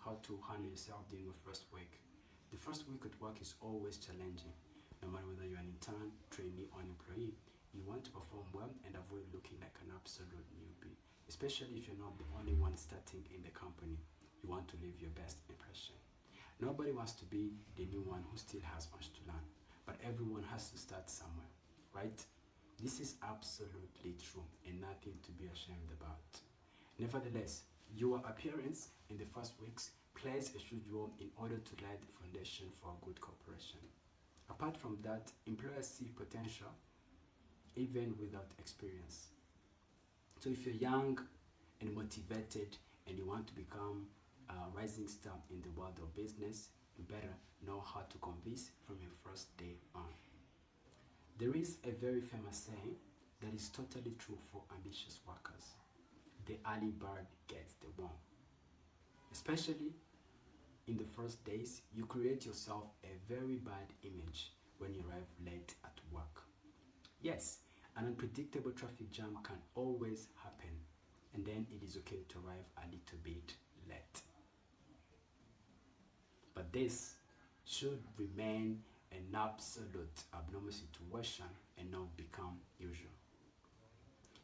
how to handle yourself during your first week. The first week at work is always challenging. No matter whether you're an intern, trainee, or an employee, you want to perform well and avoid looking like an absolute newbie, especially if you're not the only one starting in the company. You want to leave your best impression. Nobody wants to be the new one who still has much to learn, but everyone has to start somewhere, right? This is absolutely true and nothing to be ashamed about. Nevertheless, your appearance in the first weeks plays a huge role in order to lay the foundation for a good cooperation. Apart from that, employers see potential even without experience. So if you're young and motivated and you want to become a rising star in the world of business, you better know how to convince from your first day on. There is a very famous saying that is totally true for ambitious workers. The early bird gets the worm. Especially in the first days, you create yourself a very bad image when you arrive late at work. Yes, an unpredictable traffic jam can always happen, and then it is okay to arrive a little bit late. But this should remain an absolute abnormal situation and not become usual.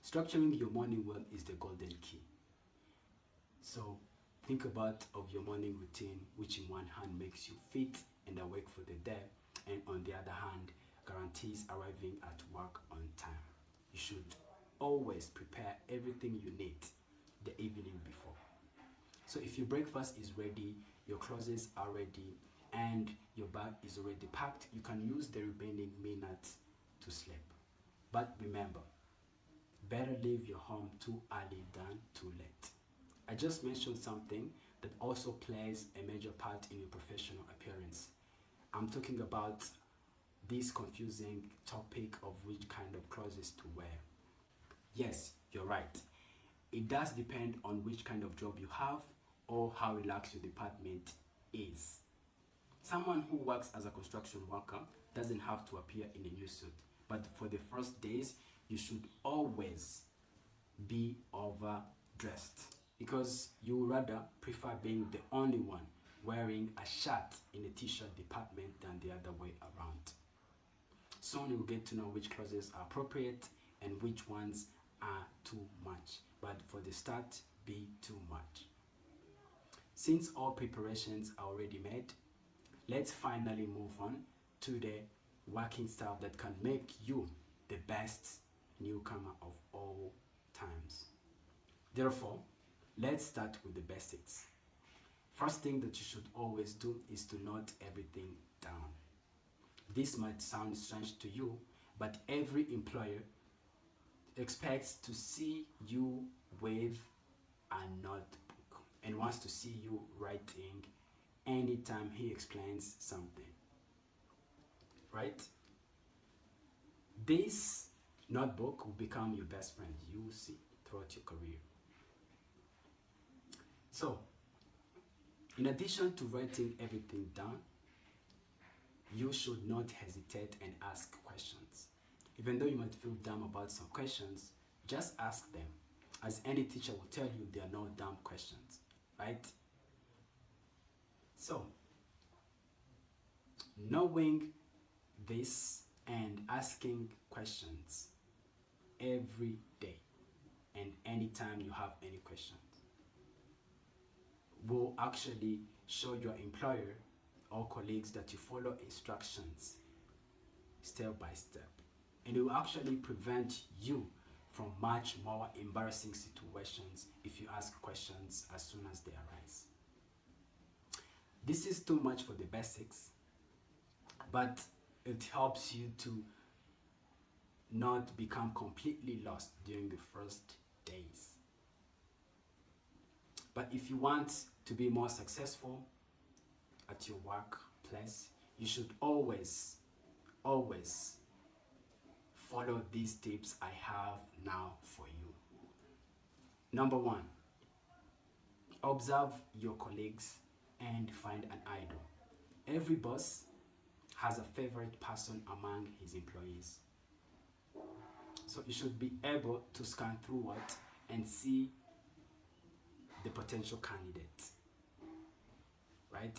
Structuring your morning well is the golden key. So think about of your morning routine, which in one hand makes you fit and awake for the day, and on the other hand guarantees arriving at work on time. You should always prepare everything you need the evening before. So if your breakfast is ready, your clothes are ready, and your bag is already packed, you can use the remaining minutes to sleep. But remember, better leave your home too early than too late. I just mentioned something that also plays a major part in your professional appearance. I'm talking about this confusing topic of which kind of clothes to wear. Yes, you're right. It does depend on which kind of job you have or how relaxed your department is. Someone who works as a construction worker doesn't have to appear in a new suit, but for the first days, you should always be overdressed because you would rather prefer being the only one wearing a shirt in a t-shirt department than the other way around. Soon you will get to know which clothes are appropriate and which ones are too much. But for the start, be too much. Since all preparations are already made, let's finally move on to the working style that can make you the best newcomer of all times. Therefore, let's start with the basics. First thing that you should always do is to note everything down. This might sound strange to you, but every employer expects to see you with a notebook and wants to see you writing anytime he explains something, right? This notebook will become your best friend, you will see, throughout your career. So, in addition to writing everything down, you should not hesitate and ask questions. Even though you might feel dumb about some questions, just ask them. As any teacher will tell you, there are no dumb questions, right? So, knowing this and asking questions every day and anytime you have any questions will actually show your employer or colleagues that you follow instructions step by step, and it will actually prevent you from much more embarrassing situations if you ask questions as soon as they arise. This is too much for the basics, but it helps you to not become completely lost during the first days. But if you want to be more successful at your workplace, you should always follow these tips I have now for you. Number one, observe your colleagues and find an idol. Every boss has a favorite person among his employees. So you should be able to scan through it and see the potential candidates. right?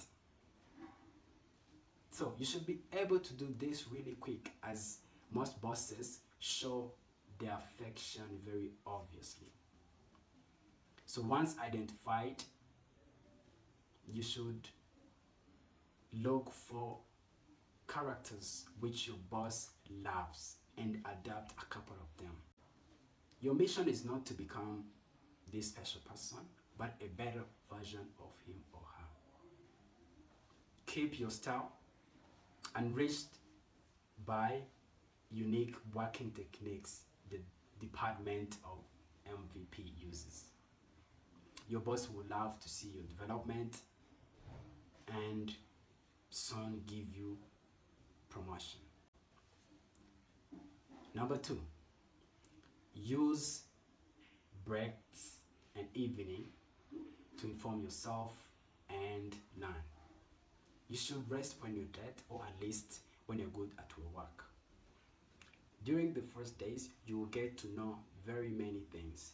So you should be able to do this really quick, as most bosses show their affection very obviously. So once identified, you should look for characters which your boss loves and adapt a couple of them. Your mission is not to become this special person, but a better version of him or her. Keep your style enriched by unique working techniques the department of MVP uses. Your boss will love to see your development and soon give you promotion. Number 2, use breaks and evening to inform yourself and learn. You should rest when you're dead, or at least when you're good at your work. During the first days, you will get to know very many things.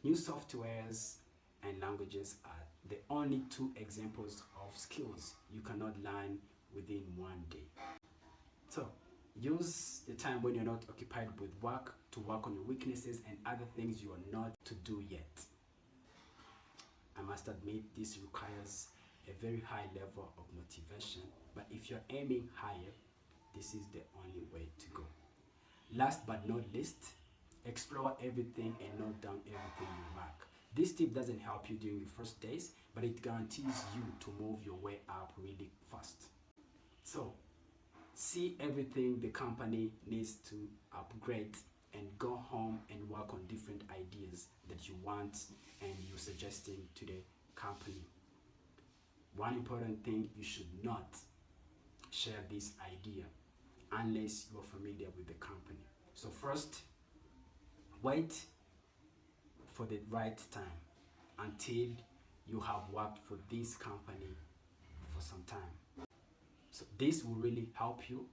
New softwares and languages are the only 2 examples of skills you cannot learn within one day. So use the time when you're not occupied with work to work on your weaknesses and other things you are not to do yet. I must admit, this requires a very high level of motivation, but if you're aiming higher, this is the only way to go. Last but not least, explore everything and note down everything you lack. This tip doesn't help you during your first days, but it guarantees you to move your way up really fast. So see everything the company needs to upgrade and go home and work on different ideas that you want and you're suggesting to the company. One important thing, you should not share this idea unless you're familiar with the company. So first, wait for the right time until you have worked for this company for some time. So this will really help you.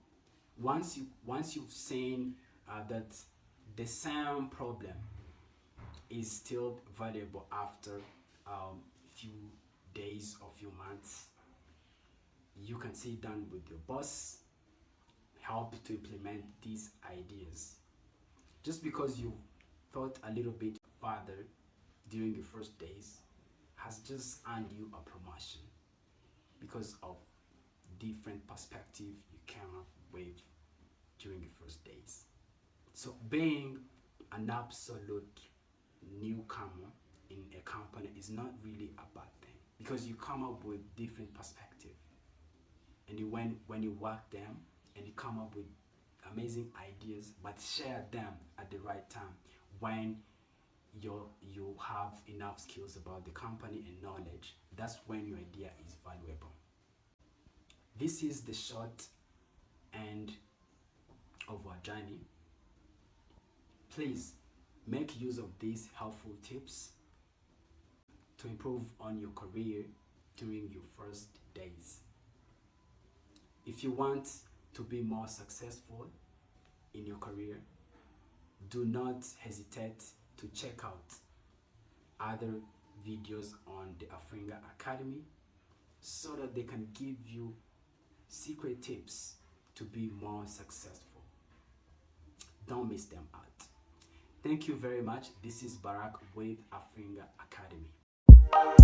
Once you've seen that the same problem is still valuable after few days or few months, you can sit down with your boss, help to implement these ideas. Just because you thought a little bit further during the first days has just earned you a promotion because of different perspective you came up with during the first days. So being an absolute newcomer in a company is not really a bad thing, because you come up with different perspective, and when you work them and you come up with amazing ideas, but share them at the right time when you have enough skills about the company and knowledge. That's when your idea is valuable. This is the short end of our journey. Please make use of these helpful tips to improve on your career during your first days. If you want to be more successful in your career, do not hesitate to check out other videos on the Afringa-Academy so that they can give you secret tips to be more successful. Don't miss them out. Thank you very much. This is Barack with Afringa-Academy.